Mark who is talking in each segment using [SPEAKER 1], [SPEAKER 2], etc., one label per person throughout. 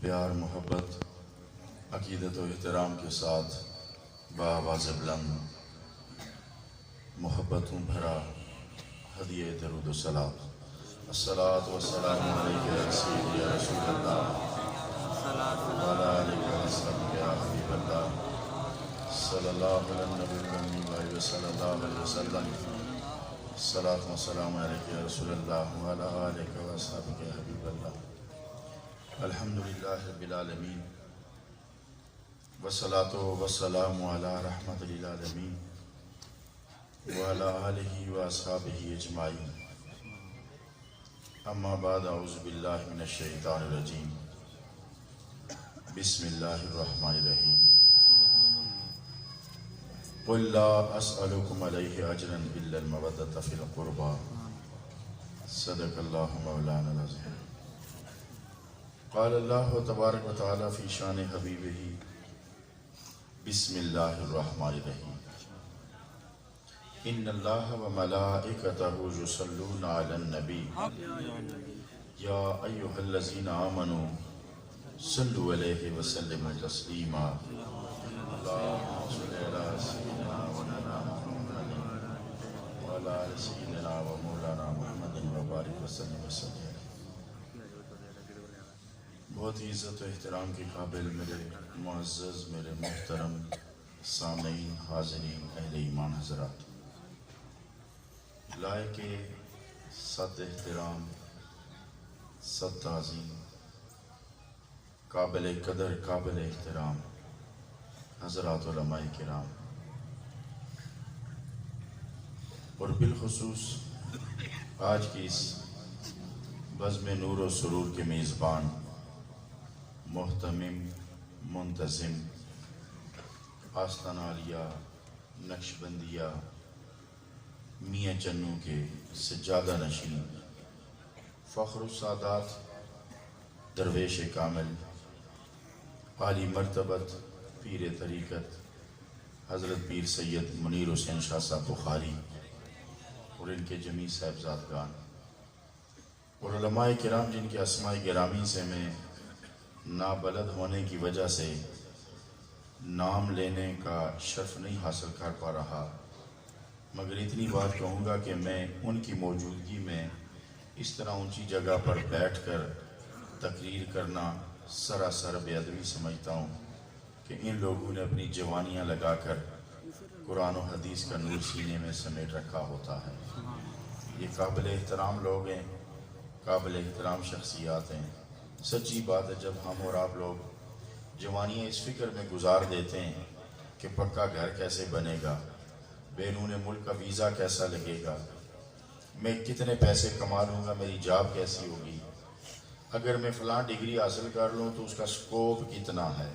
[SPEAKER 1] پیار محبت عقیدت و احترام کے ساتھ بآواز بلند محبتوں بھرا ہدیہ درود و سلام۔ الصلاۃ والسلام علیک یا سیدی یا رسول اللہ وعلی آلک و اصحابک یا حبیب اللہ صلی اللہ علی النبی الامین و صلی اللہ علیہ وسلم۔ الصلاۃ والسلام علیک یا رسول اللہ وعلی آلک و اصحابک یا حبیب اللہ۔ الحمدللہ رب العالمین والصلاۃ والسلام علی رحمت للعالمین وعلی آلہ واصحابہ اجمعین۔ اما بعد، اعوذ باللہ من الشیطان الرجیم، بسم اللہ الرحمن الرحیم۔ قل لا اسألکم علیہ اجرا الا المودۃ فی القربى، صدق اللہ مولانا العظیم۔ قال اللہ تبارک و تعالی فی شان حبیبہ، بسم اللہ الرحمن الرحیم۔ ان اللہ و ملائکتہ یصلون علی النبی یا ایہا الذین آمنوا صلوا علیہ وسلموا تسلیما۔ اللہم صل علی سیدنا و مولانا محمد وعلی آل سیدنا و مولانا محمد وبارک وسلم وسلم۔ بہت ہی عزت و احترام کے قابل میرے معزز، میرے محترم سامعین، حاضرین، اہل ایمان حضرات، لائق صد احترام، صد تعظیم، قابل قدر، قابل احترام حضرات علماء کرام، اور بالخصوص آج کی اس بزم نور و سرور کے میزبان، محتمم، منتظم، آستانہ عالیہ نقشبندیہ میاں چنوں کے سجادہ نشین، فخر السادات، درویش کامل، عالی مرتبت پیر طریقت حضرت پیر سید منیر حسین شاہ صاحب بخاری اور ان کے جمیع صاحبزادگان اور علماء کرام جن کے اسماء گرامی سے میں نابلد ہونے کی وجہ سے نام لینے کا شرف نہیں حاصل کر پا رہا، مگر اتنی بات کہوں گا کہ میں ان کی موجودگی میں اس طرح اونچی جگہ پر بیٹھ کر تقریر کرنا سراسر بے ادبی سمجھتا ہوں کہ ان لوگوں نے اپنی جوانیاں لگا کر قرآن و حدیث کا نور سینے میں سمیٹ رکھا ہوتا ہے۔ یہ قابل احترام لوگ ہیں، قابل احترام شخصیات ہیں۔ سچی بات ہے، جب ہم اور آپ لوگ جوانیاں اس فکر میں گزار دیتے ہیں کہ پکا گھر کیسے بنے گا، بیرون ملک کا ویزا کیسا لگے گا، میں کتنے پیسے کما لوں گا، میری جاب کیسی ہوگی، اگر میں فلاں ڈگری حاصل کر لوں تو اس کا سکوپ کتنا ہے،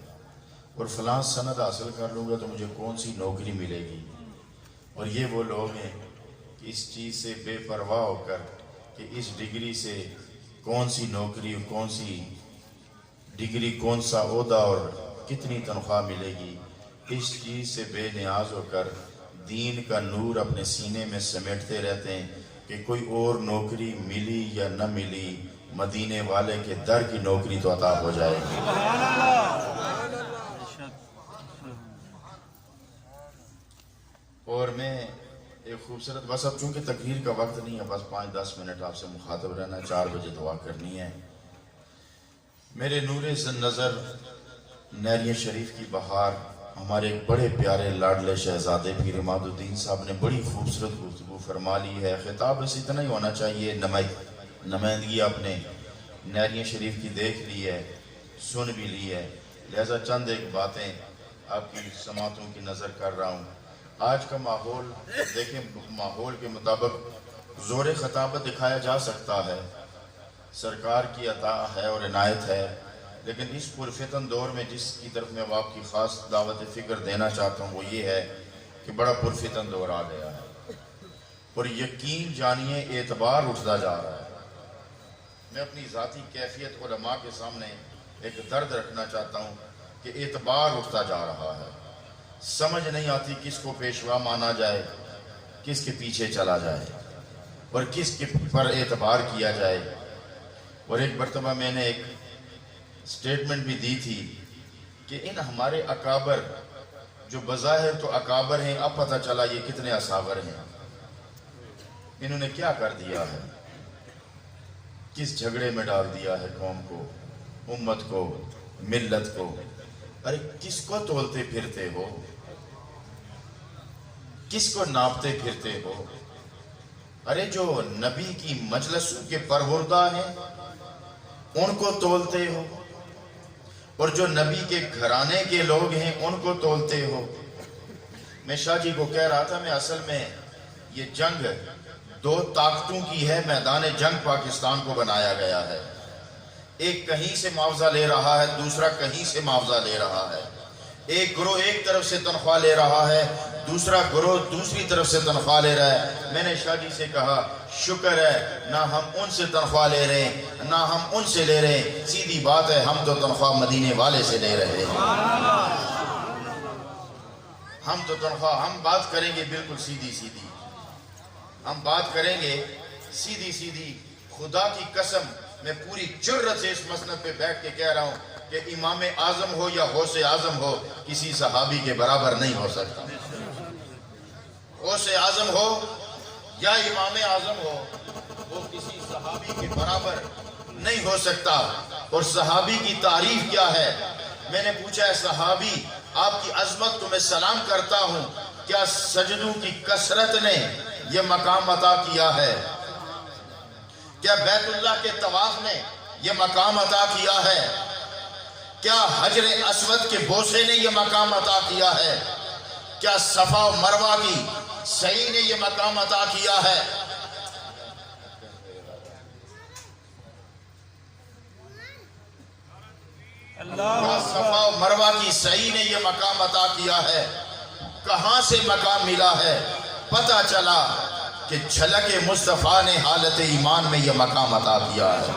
[SPEAKER 1] اور فلاں سند حاصل کر لوں گا تو مجھے کون سی نوکری ملے گی۔ اور یہ وہ لوگ ہیں کہ اس چیز سے بے پرواہ ہو کر کہ اس ڈگری سے کون سی نوکری، کون سی ڈگری، کون سا عہدہ اور کتنی تنخواہ ملے گی، اس چیز سے بے نیاز ہو کر دین کا نور اپنے سینے میں سمیٹتے رہتے ہیں کہ کوئی اور نوکری ملی یا نہ ملی، مدینے والے کے در کی نوکری تو عطا ہو جائے گی۔ اور میں ایک خوبصورت، بس اب چونکہ تقریر کا وقت نہیں ہے، بس 5-10 منٹ آپ سے مخاطب رہنا، 4 بجے دعا کرنی ہے۔ میرے نور نظر نیریہ شریف کی بہار، ہمارے ایک بڑے پیارے لاڈلے شہزادے پیر عماد الدین صاحب نے بڑی خوبصورت گفتگو فرما لی ہے۔ خطاب بس اتنا ہی ہونا چاہیے، نمائندگی آپ نے نیریہ شریف کی دیکھ لی ہے، سن بھی لی ہے، لہذا چند ایک باتیں آپ کی سماعتوں کی نظر کر رہا ہوں۔ آج کا ماحول دیکھیں، ماحول کے مطابق زور خطابت دکھایا جا سکتا ہے، سرکار کی عطا ہے اور عنایت ہے، لیکن اس پرفتن دور میں جس کی طرف میں آپ کی خاص دعوت فکر دینا چاہتا ہوں وہ یہ ہے کہ بڑا پرفتن دور آ گیا ہے، اور یقین جانیے اعتبار اٹھتا جا رہا ہے۔ میں اپنی ذاتی کیفیت علماء کے سامنے ایک درد رکھنا چاہتا ہوں کہ اعتبار اٹھتا جا رہا ہے، سمجھ نہیں آتی کس کو پیشوا مانا جائے، کس کے پیچھے چلا جائے اور کس کے پر اعتبار کیا جائے۔ اور ایک مرتبہ میں نے ایک سٹیٹمنٹ بھی دی تھی کہ ان ہمارے اکابر جو بظاہر تو اکابر ہیں، اب پتہ چلا یہ کتنے اصابر ہیں، انہوں نے کیا کر دیا ہے، کس جھگڑے میں ڈال دیا ہے قوم کو، امت کو، ملت کو۔ ارے کس کو تولتے پھرتے ہو، کس کو ناپتے پھرتے ہو؟ ارے جو نبی کی مجلسوں کے پروردہ ہیں ان کو تولتے ہو، اور جو نبی کے گھرانے کے لوگ ہیں ان کو تولتے ہو۔ میں شاہ جی کو کہہ رہا تھا، میں اصل میں یہ جنگ دو طاقتوں کی ہے، میدان جنگ پاکستان کو بنایا گیا ہے۔ ایک کہیں سے معاوضہ لے رہا ہے، دوسرا کہیں سے معاوضہ لے رہا ہے۔ ایک گروہ ایک طرف سے تنخواہ لے رہا ہے، دوسرا گروہ دوسری طرف سے تنخواہ لے رہا ہے۔ میں نے شاہ جی سے کہا شکر ہے نہ ہم ان سے تنخواہ لے رہے ہیں نہ ہم ان سے لے رہے ہیں، سیدھی بات ہے ہم تو تنخواہ مدینے والے سے لے رہے ہیں۔ ہم تو تنخواہ، ہم بات کریں گے بالکل سیدھی سیدھی، ہم بات کریں گے سیدھی سیدھی۔ خدا کی قسم میں پوری جرأت سے اس مسند پہ بیٹھ کے کہہ رہا ہوں کہ امام اعظم ہو یا غوث اعظم ہو، کسی صحابی کے برابر نہیں ہو سکتا۔ غوث اعظم ہو یا امام اعظم ہو، وہ کسی صحابی کے برابر نہیں ہو سکتا۔ اور صحابی کی تعریف کیا ہے؟ میں نے پوچھا ہے صحابی آپ کی عظمت تو میں سلام کرتا ہوں، کیا سجدوں کی کثرت نے یہ مقام عطا کیا ہے؟ کیا بیت اللہ کے طواف نے یہ مقام عطا کیا ہے؟ کیا حجر اسود کے بوسے نے یہ مقام عطا کیا ہے؟ کیا صفا و مروہ کی سعی نے یہ مقام عطا کیا ہے؟ کیا صفا و مروہ کی سعی نے یہ مقام عطا کیا ہے؟ کہاں سے مقام ملا ہے؟ پتہ چلا کہ جھلک مصطفیٰ نے حالت ایمان میں یہ مقام عطا کیا ہے۔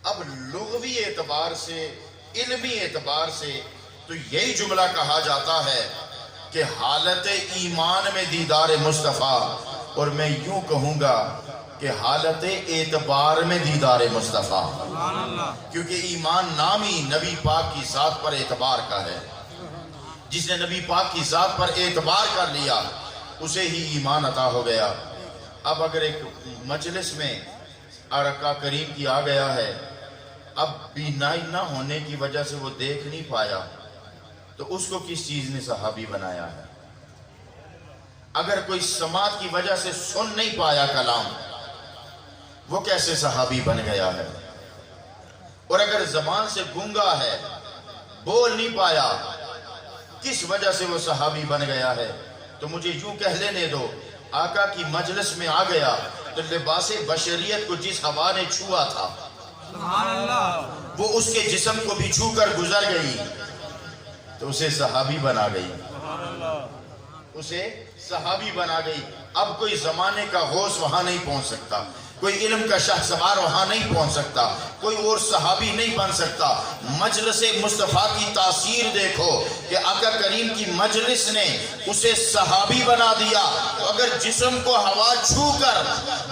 [SPEAKER 1] اب لغوی اعتبار سے، علمی اعتبار سے تو یہی جملہ کہا جاتا ہے کہ حالت ایمان میں دیدار مصطفیٰ، اور میں یوں کہوں گا کہ حالت اعتبار میں دیدار مصطفیٰ، کیونکہ ایمان نام ہی نبی پاک کی ذات پر اعتبار کا ہے۔ جس نے نبی پاک کی ذات پر اعتبار کر لیا اسے ہی ایمان عطا ہو گیا۔ اب اگر ایک مجلس میں عرقہ کریم کی آ گیا ہے، اب بینائی نہ ہونے کی وجہ سے وہ دیکھ نہیں پایا، تو اس کو کس چیز نے صحابی بنایا ہے؟ اگر کوئی سماعت کی وجہ سے سن نہیں پایا کلام، وہ کیسے صحابی بن گیا ہے؟ اور اگر زبان سے گونگا ہے، بول نہیں پایا، کس وجہ سے وہ صحابی بن گیا ہے؟ تو مجھے یوں کہہ لینے دو، آقا کی مجلس میں آ گیا تو لباس بشریت کو جس ہوا نے چھوا تھا وہ اس کے جسم کو بھی چھو کر گزر گئی، تو اسے صحابی بنا گئی، اسے صحابی بنا گئی۔ اب کوئی زمانے کا غوث وہاں نہیں پہنچ سکتا، کوئی علم کا شاہ سوار وہاں نہیں پہنچ سکتا، کوئی اور صحابی نہیں بن سکتا۔ مجلس مصطفیٰ کی تاثیر دیکھو کہ آقا کریم کی مجلس نے اسے صحابی بنا دیا۔ تو اگر جسم کو ہوا چھو کر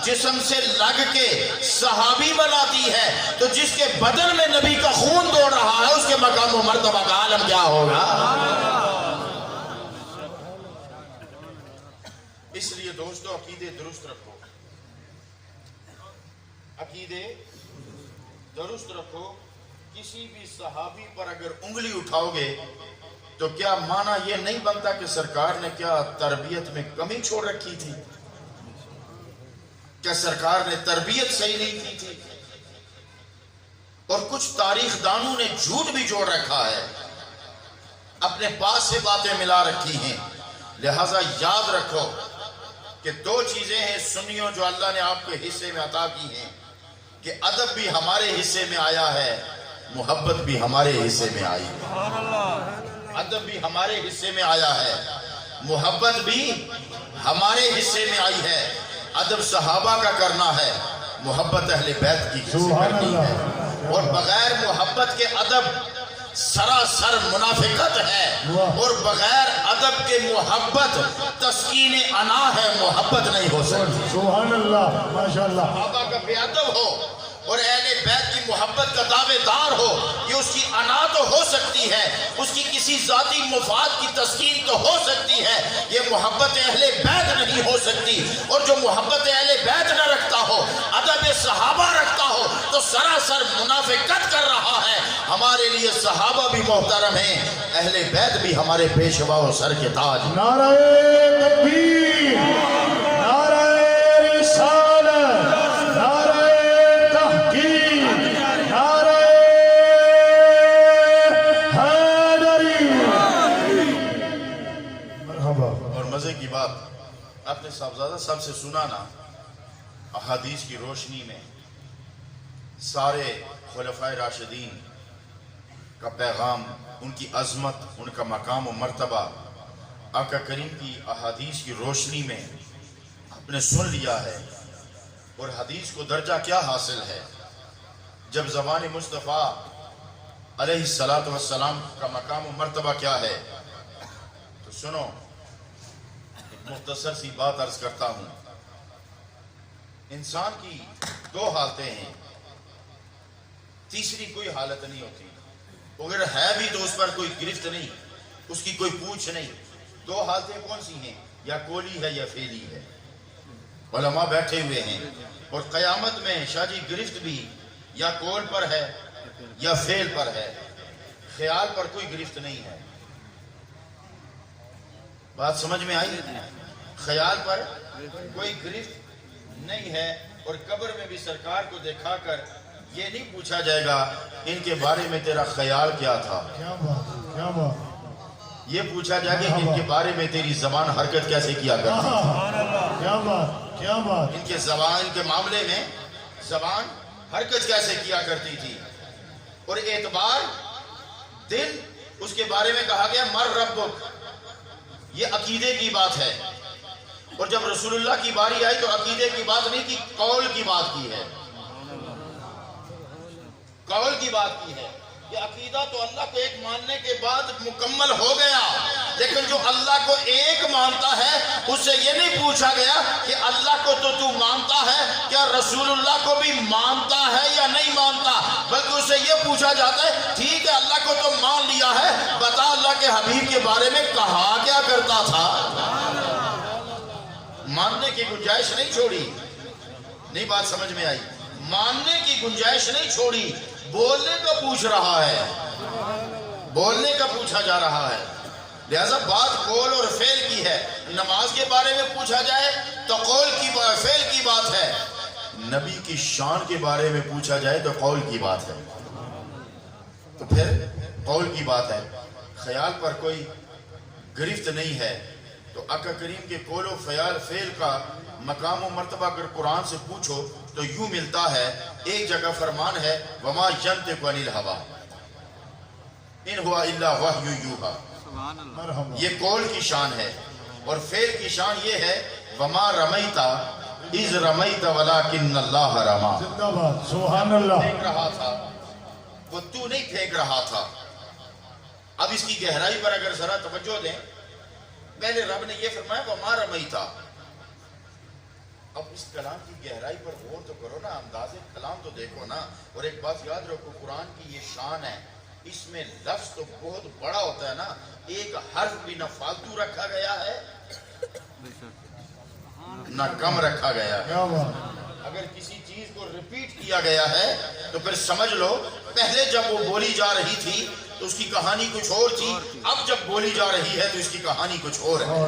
[SPEAKER 1] جسم سے لگ کے صحابی بناتی ہے، تو جس کے بدن میں نبی کا خون دوڑ رہا ہے اس کے مقام و مرتبہ کا عالم کیا ہوگا؟ اس لیے دوستو عقیدے درست رکھو، عقیدے درست رکھو۔ کسی بھی صحابی پر اگر انگلی اٹھاؤ گے تو کیا معنی یہ نہیں بنتا کہ سرکار نے کیا تربیت میں کمی چھوڑ رکھی تھی؟ کیا سرکار نے تربیت صحیح نہیں کی تھی؟ اور کچھ تاریخ دانوں نے جھوٹ بھی جوڑ رکھا ہے، اپنے پاس سے باتیں ملا رکھی ہیں۔ لہذا یاد رکھو کہ دو چیزیں ہیں سنیوں جو اللہ نے آپ کے حصے میں عطا کی ہیں، کہ ادب بھی ہمارے حصے میں آیا ہے، محبت بھی ہمارے حصے میں آئی ہے۔ ادب بھی ہمارے حصے میں آیا ہے، محبت بھی ہمارے حصے میں آئی ہے۔ ادب صحابہ کا کرنا ہے، محبت اہل بیت کی کسی کرنی ہے، اور بغیر محبت کے ادب سراسر منافقت ہے، اور بغیر ادب کے محبت تسکین انا ہے، محبت نہیں ہو سکتی۔
[SPEAKER 2] سبحان اللہ، ماشاءاللہ۔
[SPEAKER 1] صحابہ کا بے ادب ہو اور اہل محبت کا دعوے دار ہو، یہ اس کی انا تو ہو سکتی ہے، اس کی کسی ذاتی مفاد کی تسکین تو ہو سکتی ہے، یہ محبت اہل بیت نہیں ہو سکتی۔ اور جو محبت اہل بیت نہ رکھتا ہو، ادب صحابہ رکھتا ہو، تو سراسر منافقت کر رہا ہے۔ ہمارے لیے صحابہ بھی محترم ہیں، اہل بیت بھی ہمارے پیشوا و سر کے تاج۔
[SPEAKER 2] نعرہ تکبیر، نعرہ رسالت، نعرہ تحقیق، نعرہ حیدری۔ مرحبا۔
[SPEAKER 1] اور مزے کی بات آپ نے صاحبزادہ صاحب سے سنا نا، احادیث کی روشنی میں سارے خلفائے راشدین کا پیغام، ان کی عظمت، ان کا مقام و مرتبہ آقا کریم کی احادیث کی روشنی میں آپ نے سن لیا ہے۔ اور حدیث کو درجہ کیا حاصل ہے جب زبان مصطفیٰ علیہ السلام کا مقام و مرتبہ کیا ہے؟ تو سنو، ایک مختصر سی بات عرض کرتا ہوں۔ انسان کی دو حالتیں ہیں، تیسری کوئی حالت نہیں ہوتی۔ اگر ہے بھی تو اس پر کوئی گرفت نہیں، اس کی کوئی پوچھ نہیں۔ دو حالتیں کون سی ہیں؟ یا کولی ہے یا فیلی ہے۔ علماء بیٹھے ہوئے ہیں، اور قیامت میں شاہ جی گرفت بھی یا کول پر ہے یا فیل پر ہے، خیال پر کوئی گرفت نہیں ہے۔ بات سمجھ میں آئی؟ خیال پر کوئی گرفت نہیں ہے۔ اور قبر میں بھی سرکار کو دکھا کر یہ نہیں پوچھا جائے گا ان کے بارے میں تیرا خیال کیا تھا،
[SPEAKER 2] کیا بات، کیا بات،
[SPEAKER 1] یہ پوچھا جائے گا کہ ان کے بارے میں تیری زبان حرکت کیسے کیا کرتی تھی،
[SPEAKER 2] کیا بات، کیا بات۔
[SPEAKER 1] ان کے زبان کے معاملے میں زبان حرکت کیسے کیا کرتی تھی۔ اور اعتبار دل، اس کے بارے میں کہا گیا مر ربک، یہ عقیدے کی بات ہے۔ اور جب رسول اللہ کی باری آئی تو عقیدے کی بات نہیں کی، قول کی بات کی ہے، قول کی بات کی ہے۔ یہ عقیدہ تو اللہ کو ایک ماننے کے بعد مکمل ہو گیا، لیکن جو اللہ کو ایک مانتا ہے اس سے یہ نہیں پوچھا گیا کہ اللہ کو تو مانتا ہے، کیا رسول اللہ کو بھی مانتا ہے یا نہیں مانتا، بلکہ اس سے یہ پوچھا جاتا ہے ٹھیک ہے اللہ کو تو مان لیا ہے، بتا اللہ کے حبیب کے بارے میں کہا کیا کرتا تھا۔ ماننے کی گنجائش نہیں چھوڑی، نہیں بات سمجھ میں آئی، ماننے کی گنجائش نہیں چھوڑی، بولنے کا پوچھ رہا ہے، بولنے کا پوچھا جا رہا ہے۔ لہذا بات قول اور فعل کی ہے۔ نماز کے بارے میں پوچھا جائے تو قول کی فعل کی بات ہے، نبی کی شان کے بارے میں پوچھا جائے تو قول کی بات ہے، تو پھر قول کی بات ہے۔ خیال پر کوئی گرفت نہیں ہے، تو آقا کریم کے قول و فعل کا مقام و مرتبہ اگر قرآن سے پوچھو تو یوں ملتا ہے۔ ایک جگہ فرمان ہے وما ينطق عن الهوى ان هو الا وحی یوحی، یہ قول کی شان ہے۔ اور فعل کی شان یہ ہے وما رمیت اذ رمیت ولکن اللہ رما،
[SPEAKER 2] زندہ باد، سبحان اللہ۔
[SPEAKER 1] پھینک رہا تھا وہ تو نہیں پھینک رہا تھا۔ اب اس کی گہرائی پر اگر ذرا توجہ دیں، پہلے رب نے یہ فرمایا وما رمیت، اب اس کلام کی گہرائی پر غور تو کرو نا، انداز کلام تو دیکھو نا۔ اور ایک بات یاد رکھو، قرآن کی یہ شان ہے، اس میں لفظ تو بہت بڑا ہوتا ہے نا، ایک حرف بھی نہ فالتو رکھا گیا ہے نہ کم رکھا گیا ہے۔
[SPEAKER 2] کیا بات،
[SPEAKER 1] اگر کسی چیز کو ریپیٹ کیا گیا ہے تو پھر سمجھ لو پہلے جب وہ بولی جا رہی تھی تو اس کی کہانی کچھ اور تھی، اب جب بولی جا رہی ہے تو اس کی کہانی کچھ اور ہے۔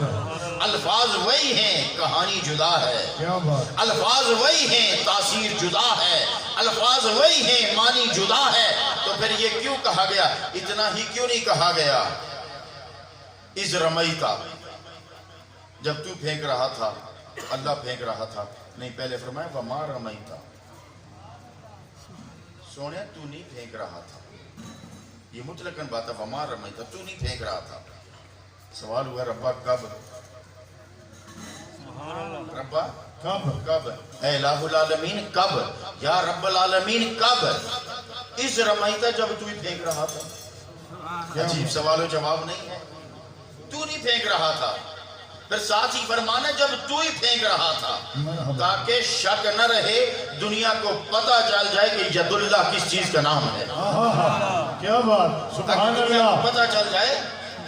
[SPEAKER 1] الفاظ وہی ہیں، کہانی جدا ہے،
[SPEAKER 2] کیا بات،
[SPEAKER 1] الفاظ وہی ہیں، تاثیر جدا ہے، الفاظ وہی ہیں، معنی جدا ہے۔ تو پھر یہ کیوں کہا گیا؟ اتنا ہی کیوں نہیں کہا گیا اذ رمیتا، جب تو پھینک رہا تھا اللہ پھینک رہا تھا؟ نہیں، پہلے فرمایا وما رمیتا، سونے تو نہیں پھینک رہا تھا، یہ مطلقاً بات ہے، وما رمیتا، تو نہیں پھینک رہا تھا۔ سوال ہوا ربا کب، ربا
[SPEAKER 2] کب،
[SPEAKER 1] کب، اے الہ العالمین کب، یا رب العالمین کب، اس رمیتا جب تو ہی پھینک رہا تھا۔ عجیب سوال و جواب نہیں ہے، تو نہیں پھینک رہا تھا۔ پھر ساتھ ہی فرمانا جب تو ہی پھینک رہا تھا
[SPEAKER 2] مرحبا
[SPEAKER 1] تاکہ شک نہ رہے دنیا کو پتہ چل جائے کہ ید اللہ کس چیز کا نام ہے،
[SPEAKER 2] کیا بات
[SPEAKER 1] تاکہ
[SPEAKER 2] سبحان
[SPEAKER 1] دنیا کو
[SPEAKER 2] اللہ
[SPEAKER 1] پتہ چل جائے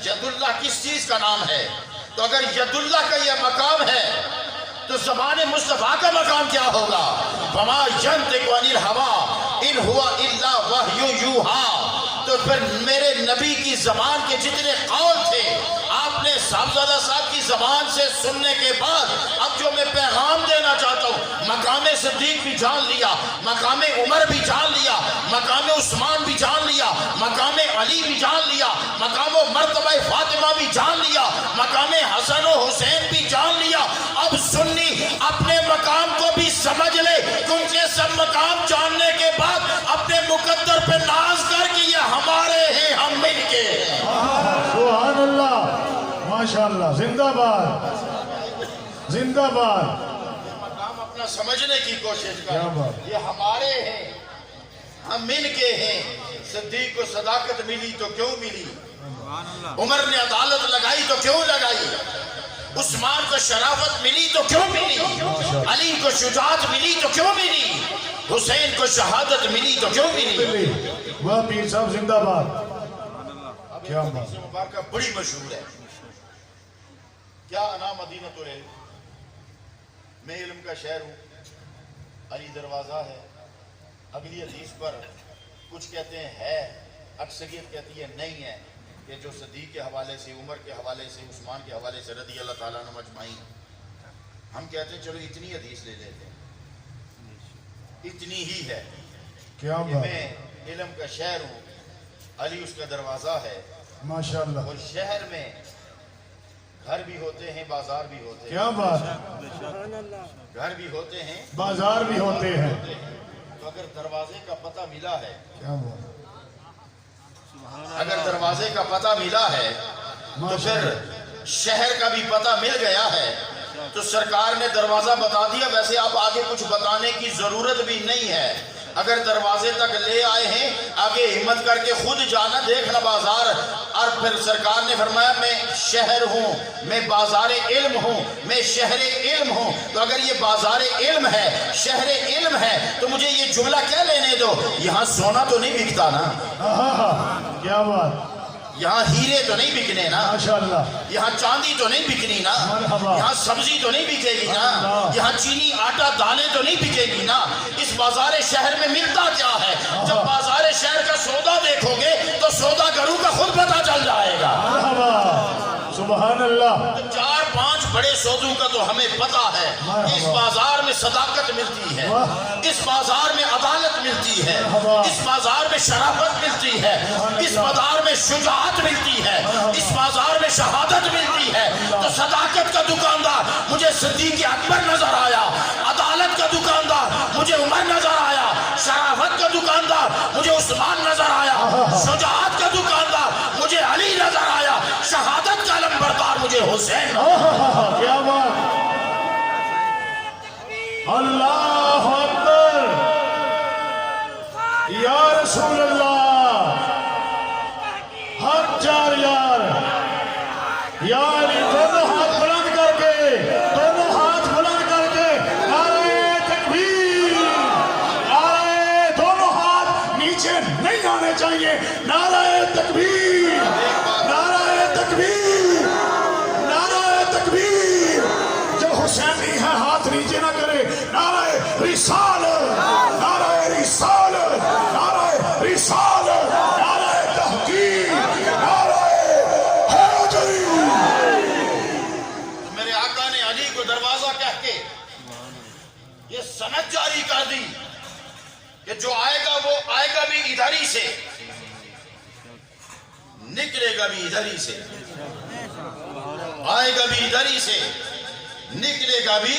[SPEAKER 1] ید اللہ کس چیز کا نام ہے۔ تو اگر ید اللہ کا یہ مقام ہے تو زبان مصطفیٰ کا مقام کیا ہوگا؟ وما ینطق عن الہویٰ ان ہوا الا وحی یوحیٰ۔ تو پھر میرے نبی کی زبان کے جتنے قول تھے آپ نے صاحبزادہ صاحب کی زبان سے سننے کے بعد اب جو میں پیغام دینا چاہتا ہوں، مقام صدیق بھی جان لیا، مقام عمر بھی جان لیا، مقام عثمان بھی جان لیا، مقام علی بھی جان لیا، مقام و مرتبہ فاطمہ بھی جان لیا، مقام حسن و حسین بھی جان لیا۔ اب سنی اپنے مقام کو بھی سمجھ لے، کیونکہ سب مقام جاننے کے بعد اپنے مقدر پہ ناز کر کے یہ ہمارے ہیں، ہم مل کے ہیں۔
[SPEAKER 2] سبحان اللہ ماشاءاللہ زندہ باد زندہ باد
[SPEAKER 1] مقام اپنا سمجھنے کی کوشش
[SPEAKER 2] کیا
[SPEAKER 1] کر،
[SPEAKER 2] بات
[SPEAKER 1] یہ ہمارے ہیں، ہم مل کے ہیں۔ صدیق کو صداقت ملی تو کیوں ملی، عمر نے عدالت لگائی تو کیوں لگائی، عثمان کو شرافت ملی تو کیوں ملی، علی کو شجاعت ملی تو کیوں ملی، حسین کو شہادت ملی تو کیوں ملی۔
[SPEAKER 2] واہ پیر صاحب زندہ باد کیا بات
[SPEAKER 1] حدیث مبارکہ بڑی مشہور ہے، کیا انا مدینۃ العلم، میں علم کا شہر ہوں، علی دروازہ ہے۔ اگلی حدیث پر کچھ کہتے ہیں ہے، اکثریت کہتی ہے نہیں ہے، کہ جو صدیق کے حوالے سے، عمر کے حوالے سے، عثمان کے حوالے سے رضی اللہ تعالیٰ عنہم اجمعین۔ ہم کہتے ہیں چلو اتنی حدیث لے لیتے ہیں، اتنی ہی ہے
[SPEAKER 2] کیا
[SPEAKER 1] کہ
[SPEAKER 2] بات
[SPEAKER 1] میں علم کا شہر ہوں، علی اس کا دروازہ ہے،
[SPEAKER 2] ماشاءاللہ
[SPEAKER 1] اور شہر میں گھر بھی ہوتے ہیں، بازار بھی ہوتے ہیں،
[SPEAKER 2] کیا بات
[SPEAKER 1] گھر بھی ہوتے ہیں،
[SPEAKER 2] بازار بھی ہوتے ہیں
[SPEAKER 1] تو اگر دروازے کا پتہ ملا ہے،
[SPEAKER 2] کیا بات
[SPEAKER 1] اگر دروازے کا پتہ ملا ہے تو پھر شہر کا بھی پتہ مل گیا ہے۔ تو سرکار نے دروازہ بتا دیا، ویسے اب آگے کچھ بتانے کی ضرورت بھی نہیں ہے۔ اگر دروازے تک لے آئے ہیں، آگے ہمت کر کے خود جانا دیکھنا بازار۔ اور پھر سرکار نے فرمایا میں شہر ہوں، میں بازار علم ہوں، میں شہر علم ہوں۔ تو اگر یہ بازار علم ہے، شہر علم ہے، تو مجھے یہ جملہ کیا لینے دو، یہاں سونا تو نہیں بکتا نا،
[SPEAKER 2] کیا بات
[SPEAKER 1] یہاں ہیرے تو نہیں بکنے نا،
[SPEAKER 2] ماشاءاللہ
[SPEAKER 1] یہاں چاندی تو نہیں بکنی نا،
[SPEAKER 2] مرحبا
[SPEAKER 1] یہاں سبزی تو نہیں بکے گی نا،
[SPEAKER 2] اللہ
[SPEAKER 1] یہاں چینی آٹا دالیں تو نہیں بکے گی نا۔ اس بازار شہر میں ملتا کیا ہے؟ جب بازار شہر کا سودا دیکھو گے تو سودا گروں کا خود پتہ چل جائے گا۔
[SPEAKER 2] مرحبا سبحان اللہ
[SPEAKER 1] چار پانچ بڑے سودوں کا تو ہمیں پتہ ہے کہ اس بازار میں صداقت ملتی ہے، اس بازار میں عدالت ملتی ہے، اس بازار میں شرافت ملتی ہے، اس بازار میں شجاعت ملتی ہے، اس بازار میں شہادت ملتی ہے۔ تو صداقت کا دکاندار مجھے صدیق اکبر نظر آیا، عدالت کا دکاندار مجھے عمر نظر آیا، شرافت کا دکاندار مجھے عثمان نظر آیا، شجاعت کا دکاندار مجھے علی نظر آیا، شہادت کا لمبردار مجھے حسین نظر آیا۔
[SPEAKER 2] کیا بات اللہ اکبر یا رسول اللہ ہر چار یار دونوں ہاتھ بلند کر کے دونوں ہاتھ بلند کر کے نعرہ تکبیر، نعرہ دونوں ہاتھ نیچے نہیں آنے چاہیے، نعرہ تکبیر، نعرہ تکبیر، نعرہ تکبیر۔ جو حسینی ہے ہاتھ نیچے نہ کرے، نعرہ رسالت، نعرہ رسالت، نعرہ رسالت، نعرہ تحقیق، نعرہ حیدری۔
[SPEAKER 1] میرے آقا نے علی کو دروازہ کہہ کے یہ سند جاری کر دی کہ جو آئے گا وہ آئے گا بھی ادھر ہی سے، نکلے گا بھی ادھر ہی سے، آئے گا بھی ادھر ہی سے، نکلے گا بھی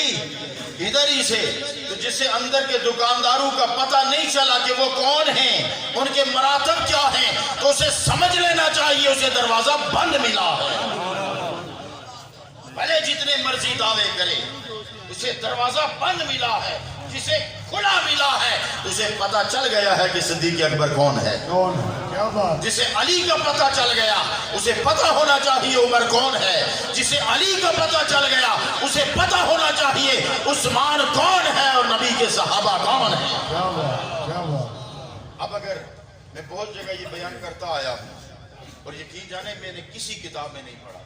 [SPEAKER 1] ادھر ہی سے۔ تو جسے اندر کے دکانداروں کا پتہ نہیں چلا کہ وہ کون ہیں، ان کے مراتب کیا ہیں، تو اسے سمجھ لینا چاہیے اسے دروازہ بند ملا ہے، بھلے جتنے مرضی دعوے کرے، اسے دروازہ بند ملا ہے۔ جسے کھلا ملا ہے اسے پتہ چل گیا ہے کہ صدیق اکبر کون ہے۔
[SPEAKER 2] کون کیا بات.
[SPEAKER 1] جسے علی کا پتہ چل گیا اسے پتہ ہونا چاہیے عمر کون ہے. جسے علی کا پتہ چل گیا اسے پتہ ہونا چاہیے عثمان کون ہے اور نبی کے صحابہ کون ہیں.
[SPEAKER 2] کیا بات. کیا بات.
[SPEAKER 1] اب اگر میں بہت جگہ یہ بیان کرتا آیا ہوں اور یقین جانے میں نے کسی کتاب میں نہیں پڑھا،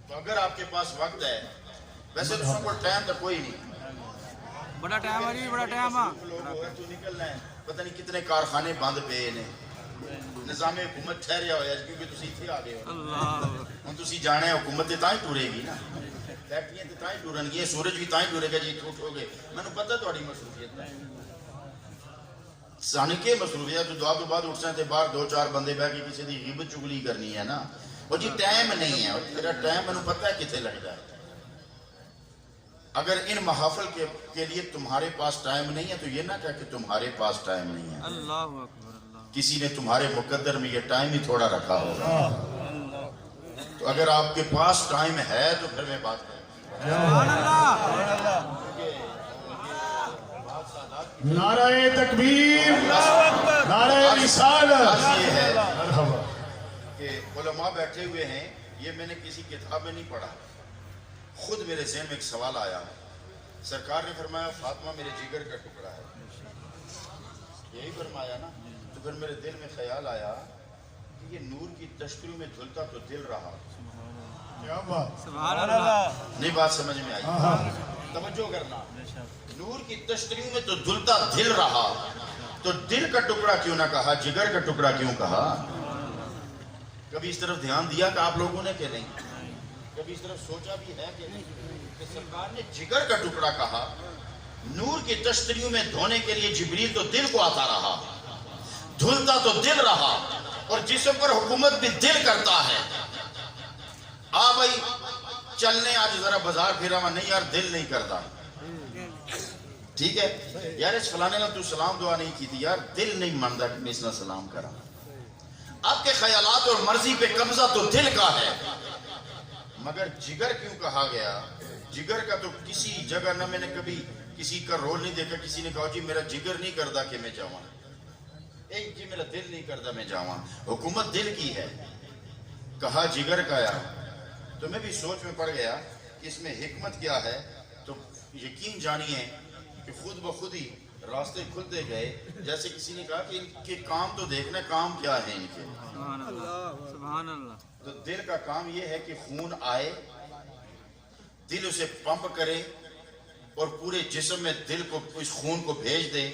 [SPEAKER 1] تو اگر آپ کے پاس وقت ہے، ویسے تو سب کو ٹائم تو کوئی نہیں،
[SPEAKER 3] بڑا ٹائم ہے جی، بڑا ٹائم ہے.
[SPEAKER 1] لوگ ہوئے تو نکلنا ہے، پتہ نہیں کتنے کارخانے بند پے نے، نظام حکومت ٹھہریا ہوا ہے کیونکہ تسی اتنے آ گئے ہو.
[SPEAKER 3] اللہ
[SPEAKER 1] ہوں تسی جانے حکومت تے تاں ہی ٹورے گی نا، فیکٹریاں تے تاں ہی ٹورن گی، سورج بھی تاں ہی ٹورے گا جی اٹھو گے. مینوں پتہ تہاڈی مصروفیت ہے، سانی کے مصروفیت تو دعا تو بعد اٹھ سکتے باہر دو چار بندے بہ کے کسی دی غیبت چگلی کرنی ہے نا، اور جی ٹائم نہیں ہے، اور تیرا ٹائم مینوں پتہ ہے کتنے لگتا ہے. اگر ان محافل کے لیے تمہارے پاس ٹائم نہیں ہے تو یہ نہ کہہ کہ تمہارے پاس ٹائم نہیں ہے.
[SPEAKER 3] اللہ اکبر. اللہ
[SPEAKER 1] کسی نے تمہارے مقدر میں یہ ٹائم ہی تھوڑا رکھا ہوگا. تو اگر آپ کے پاس ٹائم ہے تو پھر میں بات کروں.
[SPEAKER 3] سبحان اللہ.
[SPEAKER 2] نعرہ تکبیر، نعرہ رسالت.
[SPEAKER 1] بات یہ ہے
[SPEAKER 2] مرحبا.
[SPEAKER 1] کہ علماء بیٹھے ہوئے ہیں، یہ میں نے کسی کتاب میں نہیں پڑھا، خود میرے ذہن میں ایک سوال آیا. سرکار نے فرمایا فاطمہ میرے جگر کا ٹکڑا ہے، یہی فرمایا نا. تو پھر میرے دل میں خیال آیا کہ یہ نور کی تشکریوں میں دھلتا تو دل رہا.
[SPEAKER 2] کیا بات.
[SPEAKER 3] سبحان اللہ.
[SPEAKER 1] نہیں بات سمجھ میں آئی؟
[SPEAKER 2] ہاں.
[SPEAKER 1] توجہ کرنا. نور کی تشکریوں میں تو دھلتا دل رہا، تو دل کا ٹکڑا کیوں نہ کہا، جگر کا ٹکڑا کیوں کہا؟ کبھی اس طرف دھیان دیا کہ آپ لوگوں نے کہ نہیں؟ کبھی اس طرف سوچا بھی ہے کہ نہیں کہ سرکار نے جگر کا ٹکڑا کہا؟ نور کی تشتریوں میں دھونے کے لیے جبریل تو دل کو آتا رہا، دھلتا تو دل رہا، اور جسم پر حکومت بھی دل کرتا ہے. آ بھائی چلنے آج ذرا بازار پھرا ہوا، نہیں یار دل نہیں کرتا. ٹھیک ہے یار اس فلانے نے تو سلام دعا نہیں کی تھی، یار دل نہیں مانتا کہ میں اس نے سلام کرا. آپ کے خیالات اور مرضی پہ قبضہ تو دل کا ہے، مگر جگر کیوں کہا گیا؟ جگر کا تو کسی جگہ نہ میں نے کبھی کسی کا رول نہیں دیکھا کسی نے کہا جی میرا جگر نہیں کرتا کہ میں جاواں، ایک جی میرا دل نہیں کرتا میں جاواں. حکومت دل کی ہے، کہا جگر کا. یا تو میں بھی سوچ میں پڑ گیا کہ اس میں حکمت کیا ہے. تو یقین جانیے کہ خود بخود ہی راستے کھلتے گئے. جیسے کسی نے کہا کہ ان کے کام تو دیکھنا کام کیا ہے ان کے.
[SPEAKER 3] سبحان اللہ. سبحان اللہ.
[SPEAKER 1] تو دل کا کام یہ ہے کہ خون آئے، دل اسے پمپ کرے اور پورے جسم میں دل کو اس خون کو بھیج دے،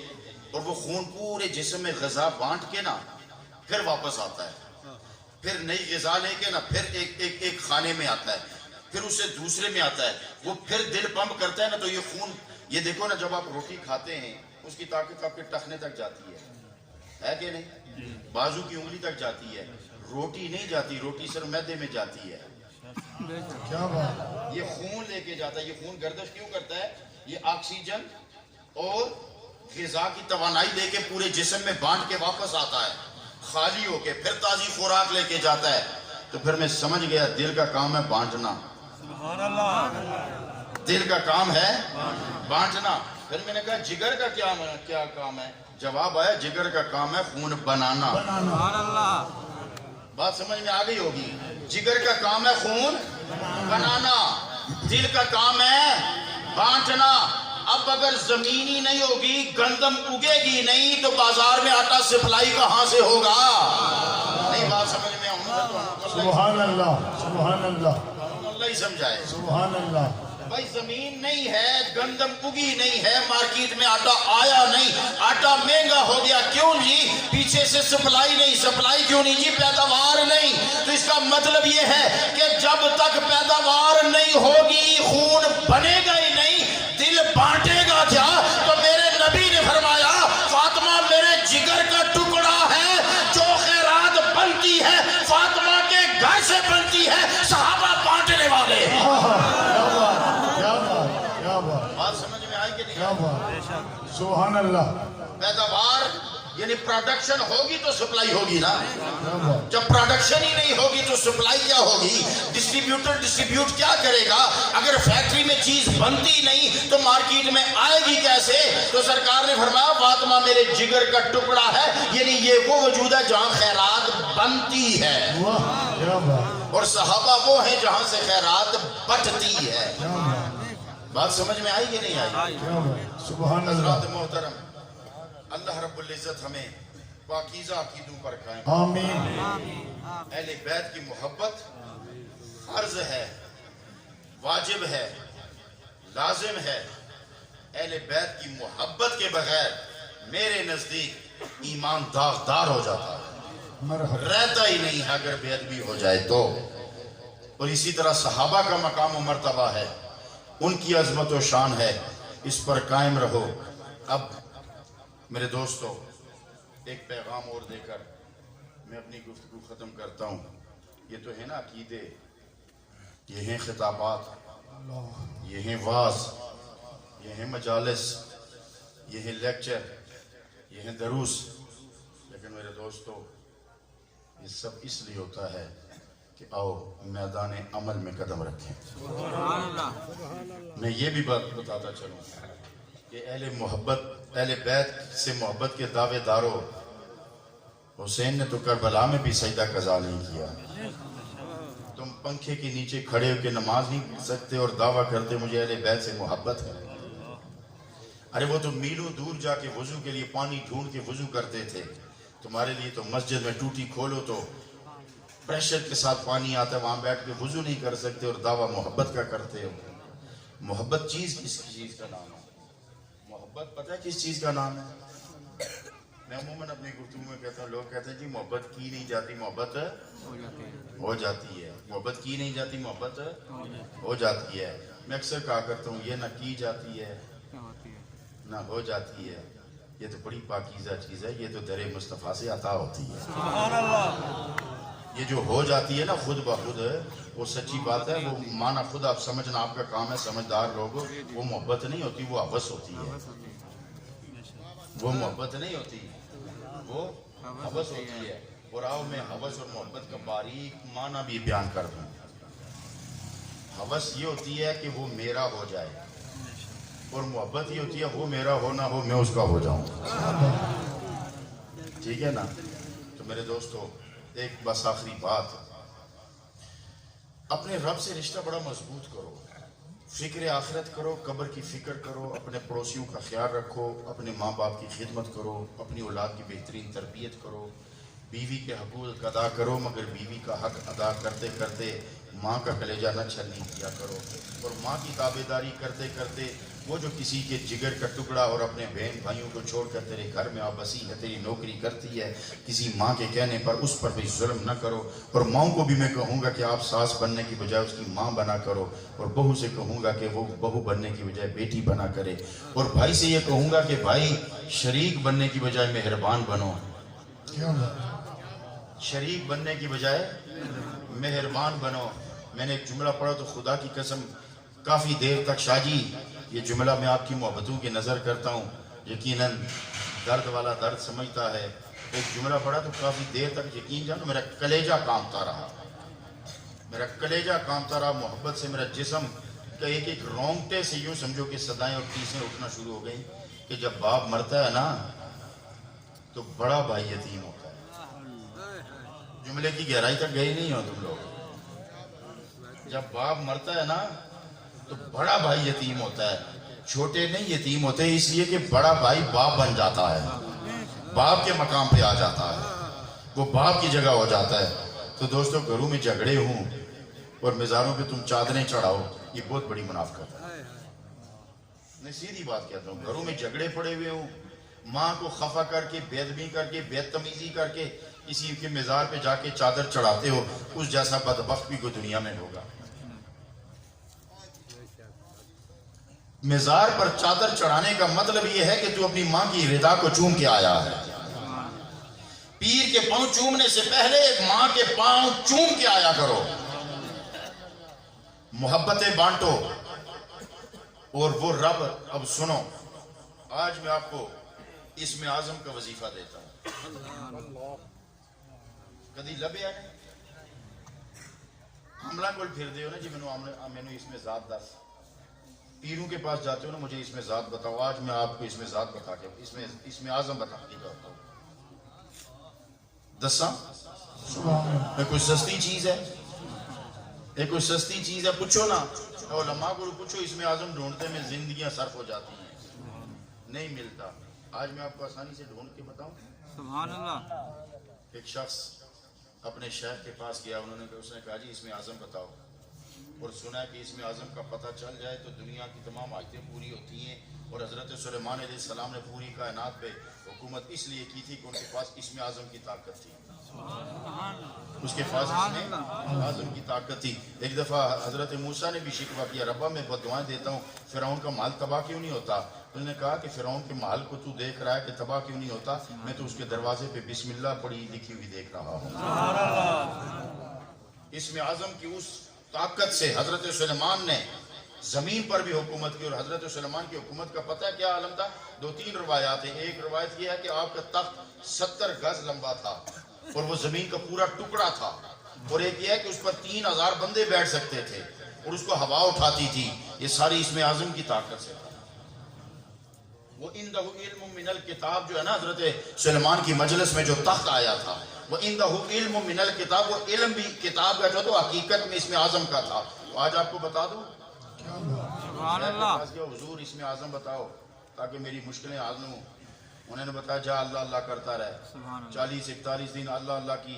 [SPEAKER 1] اور وہ خون پورے جسم میں غذا بانٹ کے نا پھر واپس آتا ہے، پھر نئی غذا لے کے نا پھر ایک خانے میں آتا ہے، پھر اس سے دوسرے میں آتا ہے. وہ پھر دل پمپ کرتا ہے نا تو یہ خون، یہ دیکھو نا جب آپ روٹی کھاتے ہیں اس کی طاقت آپ کے ٹخنے تک جاتی ہے کہ نہیں؟ بازو کی انگلی تک جاتی ہے، روٹی نہیں جاتی، روٹی صرف میدے میں جاتی ہے.
[SPEAKER 2] کیا بات.
[SPEAKER 1] یہ خون لے کے جاتا ہے. یہ خون گردش کیوں کرتا ہے؟ یہ آکسیجن اور غذا کی توانائی لے کے پورے جسم میں بانٹ کے واپس آتا ہے، خالی ہو کے پھر تازی خوراک لے کے جاتا ہے. تو پھر میں سمجھ گیا دل کا کام ہے بانٹنا.
[SPEAKER 3] سبحان اللہ.
[SPEAKER 1] دل کا کام ہے بانٹنا. پھر میں نے کہا جگر کا کیا کام ہے؟ جواب آیا جگر کا کام ہے خون بنانا.
[SPEAKER 3] سبحان اللہ.
[SPEAKER 1] بات سمجھ میں آ گئی ہوگی. جگر کا کام ہے خون بنانا، دل کا کام ہے بانٹنا. اب اگر زمین ہی نہیں ہوگی، گندم اگے گی نہیں، تو بازار میں آٹا سپلائی کہاں سے ہوگا؟ نہیں بات سمجھ میں
[SPEAKER 2] سبحان اللہ. سبحان اللہ.
[SPEAKER 1] اللہ ہی سمجھائے.
[SPEAKER 2] سبحان اللہ.
[SPEAKER 1] بھائی زمین نہیں ہے، گندم اگی نہیں ہے، مارکیٹ میں آٹا آیا نہیں، آٹا مہنگا ہو گیا. کیوں جی؟ پیچھے سے سپلائی نہیں. سپلائی کیوں نہیں جی؟ پیداوار نہیں. تو اس کا مطلب یہ ہے کہ جب تک پیداوار نہیں ہوگی خون بنے گا ہی نہیں، دل بانٹے گا کیا؟ تو میرے نبی نے فرمایا فاطمہ میرے جگر کا ٹکڑا ہے، جو خیرات بنتی ہے فاطمہ کے گھر سے بنتی ہے، صحابہ بانٹنے والے.
[SPEAKER 2] کیا بات. کیا بات.
[SPEAKER 1] بات سمجھ میں آئی کہ نہیں؟
[SPEAKER 2] کیا بات. سبحان اللہ.
[SPEAKER 1] پیداوار یعنی پروڈکشن ہوگی تو سپلائی ہوگی نا.
[SPEAKER 2] کیا بات.
[SPEAKER 1] جب پروڈکشن ہی نہیں ہوگی تو سپلائی کیا ہوگی؟ ڈسٹریبیوٹر ڈسٹریبیوٹ کیا کرے گا؟ اگر فیکٹری میں چیز بنتی نہیں تو مارکیٹ میں آئے گی کیسے؟ تو سرکار نے فرمایا فاطمہ میرے جگر کا ٹکڑا ہے، یعنی یہ وہ وجود ہے جہاں خیرات بنتی ہے،
[SPEAKER 2] واہ کیا بات.
[SPEAKER 1] اور صحابہ وہ ہیں جہاں سے خیرات بٹتی ہے.
[SPEAKER 2] کیا بات.
[SPEAKER 1] بات سمجھ میں آئی کہ نہیں آئی؟
[SPEAKER 2] کیا بات. سبحان اللہ.
[SPEAKER 1] حضرات محترم، اللہ رب العزت ہمیں پاکیزہ عقیدوں پر قائم.
[SPEAKER 2] آمین.
[SPEAKER 1] اہل بیت کی محبت فرض ہے، واجب ہے، لازم ہے. اہل بیت کی محبت کے بغیر میرے نزدیک ایمان داغدار ہو جاتا ہے،
[SPEAKER 2] مرحبا.
[SPEAKER 1] رہتا ہی نہیں ہے اگر بے ادبی ہو جائے تو. اور اسی طرح صحابہ کا مقام و مرتبہ ہے، ان کی عظمت و شان ہے، اس پر قائم رہو. اب میرے دوستو ایک پیغام اور دے کر میں اپنی گفتگو ختم کرتا ہوں. یہ تو ہے نا عقیدے، یہ ہیں خطابات، یہ ہیں وعظ، یہ ہیں مجالس، یہ ہیں لیکچر، یہ ہیں دروس. لیکن میرے دوستو یہ سب اس لیے ہوتا ہے کہ آؤ میدان عمل میں قدم رکھیں.
[SPEAKER 3] سبحان اللہ.
[SPEAKER 1] میں یہ بھی بات بتاتا چلوں کہ اہل محبت، اہل بیت سے محبت کے دعوے داروں، حسین نے تو کربلا میں بھی سجدہ قضا نہیں کیا. تم پنکھے کے نیچے کھڑے ہو کے نماز نہیں پڑھ سکتے اور دعویٰ کرتے مجھے اہل بیت سے محبت ہے. ارے وہ تو میلوں دور جا کے وضو کے لیے پانی ڈھونڈ کے وضو کرتے تھے. تمہارے لیے تو مسجد میں ٹوٹی کھولو تو پریشر کے ساتھ پانی آتا ہے، وہاں بیٹھ کے وضو نہیں کر سکتے اور دعویٰ محبت کا کرتے ہو. محبت چیز کس چیز کا نام ہے؟ محبت پتہ ہے کس چیز کا نام ہے؟ میں عموماً اپنی گفتگو میں کہتا ہوں، لوگ کہتے ہیں جی محبت کی نہیں جاتی، محبت ہو جاتی ہے. محبت کی نہیں جاتی، محبت ہو جاتی ہے. میں اکثر کہا کرتا ہوں یہ نہ کی جاتی ہے نہ ہو جاتی ہے، یہ تو بڑی پاکیزہ چیز ہے، یہ تو در مصطفیٰ سے عطا ہوتی ہے.
[SPEAKER 3] سبحان اللہ.
[SPEAKER 1] یہ جو ہو جاتی ہے نا خود بخود، وہ سچی بات ہے، وہ مانا خود آپ سمجھنا آپ کا کام ہے. سمجھدار لوگ، وہ محبت نہیں ہوتی، وہ ہوس ہوتی ہے. وہ محبت نہیں ہوتی، وہ ہوس ہوتی ہے. اور آؤ میں ہوس اور محبت کا باریک معنی بھی بیان کر دوں. ہوس یہ ہوتی ہے کہ وہ میرا ہو جائے، اور محبت یہ ہوتی ہے وہ میرا ہو نہ ہو میں اس کا ہو جاؤں. ٹھیک ہے نا؟ تو میرے دوستو ایک بس آخری بات، اپنے رب سے رشتہ بڑا مضبوط کرو، فکر آخرت کرو، قبر کی فکر کرو، اپنے پڑوسیوں کا خیال رکھو، اپنے ماں باپ کی خدمت کرو، اپنی اولاد کی بہترین تربیت کرو، بیوی کے حقوق ادا کرو، مگر بیوی کا حق ادا کرتے کرتے ماں کا کلیجہ نہ چھلنی کیا کرو. اور ماں کی تابعداری کرتے کرتے وہ جو کسی کے جگر کا ٹکڑا اور اپنے بہن بھائیوں کو چھوڑ کر تیرے گھر میں آبسی ہے، تیری نوکری کرتی ہے، کسی ماں کے کہنے پر اس پر بھی ظلم نہ کرو. اور ماں کو بھی میں کہوں گا کہ آپ ساس بننے کی بجائے اس کی ماں بنا کرو، اور بہو سے کہوں گا کہ وہ بہو بننے کی بجائے بیٹی بنا کرے. اور بھائی سے یہ کہوں گا کہ بھائی شریک بننے کی بجائے مہربان بنو.
[SPEAKER 2] کیا بات.
[SPEAKER 1] شریک بننے کی بجائے مہربان بنو. میں نے ایک جملہ پڑھا تو خدا کی قسم کافی دیر تک، شاہ جی یہ جملہ میں آپ کی محبتوں کی نظر کرتا ہوں، یقیناً درد والا درد سمجھتا ہے. ایک جملہ پڑھا تو کافی دیر تک یقین جانو میرا کلیجہ کانپتا رہا، میرا کلیجہ کانپتا رہا. محبت سے میرا جسم کا ایک ایک رونگٹے سے یوں سمجھو کہ صدائیں اور ٹیسیں اٹھنا شروع ہو گئیں کہ جب باپ مرتا ہے نا تو بڑا بھائی یتیم ہوتا ہے. جملے کی گہرائی تک گئی نہیں ہو تم لوگ. جب باپ مرتا ہے نا تو بڑا بھائی یتیم ہوتا ہے. چھوٹے نہیں یتیم ہوتے، اس لیے کہ بڑا بھائی باپ بن جاتا ہے، باپ کے مقام پہ آ جاتا ہے، وہ باپ کی جگہ ہو جاتا ہے. تو دوستو گھروں میں جھگڑے ہوں اور مزاروں پہ تم چادریں چڑھاؤ، یہ بہت بڑی منافقت ہے. میں سیدھی بات کہتا ہوں، گھروں میں جھگڑے پڑے ہوئے ہوں، ماں کو خفا کر کے، بے ادبی کر کے، بے تمیزی کر کے کسی کے مزار پہ جا کے چادر چڑھاتے ہو، اس جیسا بدبخت بھی کوئی دنیا میں ہوگا. مزار پر چادر چڑھانے کا مطلب یہ ہے کہ تو اپنی ماں کی رضا کو چوم کے آیا ہے. پیر کے پاؤں چومنے سے پہلے ماں کے پاؤں چوم کے آیا کرو. محبتیں بانٹو. اور وہ رب، اب سنو، آج میں آپ کو اسم اعظم کا وظیفہ دیتا ہوں. کدی لبیا نہیں حملہ کو پھر دے ہو نا جی مینو اس میں ذات دس پیروں کے پاس جاتے ہو نا مجھے اس میں ذات بتاؤ. آج میں آپ کو اس میں ذات بتا کے اس میں اعظم بتا کے جاتا ہوں. دساں میں کوئی سستی چیز ہے؟ یہ کوئی سستی چیز ہے؟ پوچھو نا علماء کو پوچھو اس میں اعظم ڈھونڈتے میں زندگیاں صرف ہو جاتی ہیں. نہیں ملتا. آج میں آپ کو آسانی سے ڈھونڈ کے بتاؤں.
[SPEAKER 3] سبحان اللہ.
[SPEAKER 1] ایک شخص اپنے شیخ کے پاس گیا. اس نے کہا جی اس میں اعظم بتاؤ. اور سنا کہ اس میں اعظم کا پتہ چل جائے تو دنیا کی تمام حاجتیں پوری ہوتی ہیں. اور حضرت سلیمان علیہ السلام نے پوری کائنات پہ حکومت اس لیے کی تھی کہ ان کے پاس اسم اعظم کی طاقت تھی. اس کے پاس اسم اعظم کی طاقت تھی. ایک دفعہ حضرت موسیٰ نے بھی شکوہ کیا ربا میں بد دعائیں دیتا ہوں فرعون کا مال تباہ کیوں نہیں ہوتا. انہوں نے کہا کہ فرعون کے محل کو تو دیکھ رہا ہے کہ تباہ کیوں نہیں ہوتا. میں تو اس کے دروازے پہ بسم اللہ پڑی لکھی ہوئی دیکھ رہا ہوں. اسم اعظم کی اس طاقت سے حضرت سلیمان نے زمین پر بھی حکومت کی. اور حضرت سلیمان کی حکومت کا پتہ کیا عالم تھا؟ 2-3 روایات ہیں. ایک روایت یہ ہے کہ آپ کا تخت 70 گز لمبا تھا اور وہ زمین کا پورا ٹکڑا تھا. اور ایک یہ ہے کہ اس پر 3000 بندے بیٹھ سکتے تھے اور اس کو ہوا اٹھاتی تھی. یہ ساری اسم اعظم کی طاقت سے تھا. وہ اندہ علم من الکتاب جو ہے نا حضرت سلیمان کی مجلس میں جو تخت آیا تھا وہ اندہ علم من الکتاب. وہ علم بھی کتاب کا جو تو حقیقت میں اسم اعظم کا تھا. تو آج آپ کو بتا دوں
[SPEAKER 3] سبحان اللہ.
[SPEAKER 1] حضور اسم اعظم بتاؤ تاکہ میری مشکلیں حل ہوں. انہوں نے بتایا جا اللہ اللہ کرتا رہے. 40-41 دن اللہ اللہ کی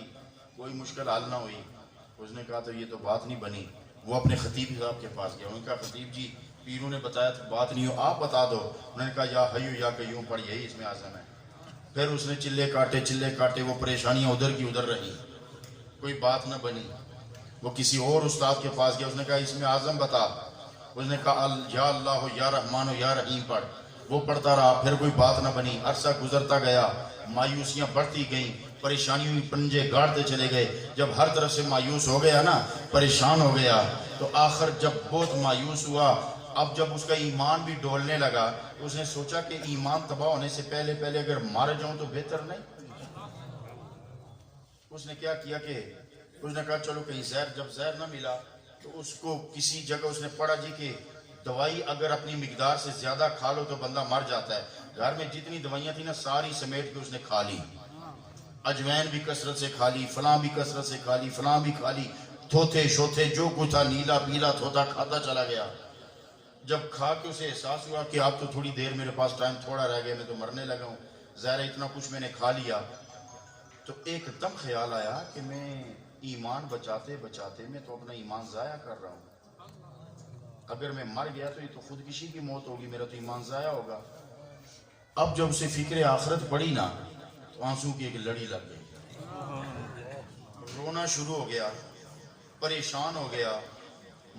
[SPEAKER 1] کوئی مشکل حل نہ ہوئی. اس نے کہا تو یہ تو بات نہیں بنی. وہ اپنے خطیب صاحب کے پاس گیا. ان کا خطیب جی پیروں نے بتایا تو بات نہیں ہو آپ بتا دو. انہوں نے کہا یا حیو یا قیوم پڑھ یہی اسم اعظم ہے. پھر اس نے چلے کاٹے وہ پریشانیاں ادھر کی ادھر رہی کوئی بات نہ بنی. وہ کسی اور استاد کے پاس گیا. اس نے کہا اسم اعظم بتا. اس نے کہا یا اللہ ہو یا رحمان ہو یا رحیم پڑھ. وہ پڑھتا رہا. پھر کوئی بات نہ بنی. عرصہ گزرتا گیا. مایوسیاں بڑھتی گئیں. پریشانیوں پنجے گاڑتے چلے گئے. جب ہر طرف سے مایوس ہو گیا نا پریشان ہو گیا تو آخر جب بہت مایوس ہوا اب جب اس کا ایمان بھی ڈولنے لگا اس نے سوچا کہ ایمان تباہ ہونے سے پہلے اگر مار جاؤں تو بہتر نہیں. اس نے کیا کیا کہ اس نے کہا چلو کہیں جب زہر نہ ملا تو اس کو کسی جگہ اس نے پڑھا جی کہ دوائی اگر اپنی مقدار سے زیادہ کھا لو تو بندہ مر جاتا ہے. گھر میں جتنی دوائیاں تھیں نا ساری سمیٹ کے اس نے کھا لی. اجوین بھی کثرت سے کھا لی, فلاں بھی کثرت سے کھا لی, فلاں بھی کھا لی, تھوتے شوتے جو کچھ تھا نیلا پیلا تھوتا کھاتا چلا گیا. جب کھا کے اسے احساس ہوا کہ اب تو تھوڑی دیر میرے پاس ٹائم تھوڑا رہ گیا میں تو مرنے لگا ہوں ظاہر اتنا کچھ میں نے کھا لیا. تو ایک دم خیال آیا کہ میں ایمان بچاتے میں تو اپنا ایمان ضائع کر رہا ہوں. اگر میں مر گیا تو یہ تو خودکشی کی موت ہوگی, میرا تو ایمان ضائع ہوگا. اب جب اسے فکر آخرت پڑی نا تو آنسو کی ایک لڑی لگ گئی. رونا شروع ہو گیا, پریشان ہو گیا.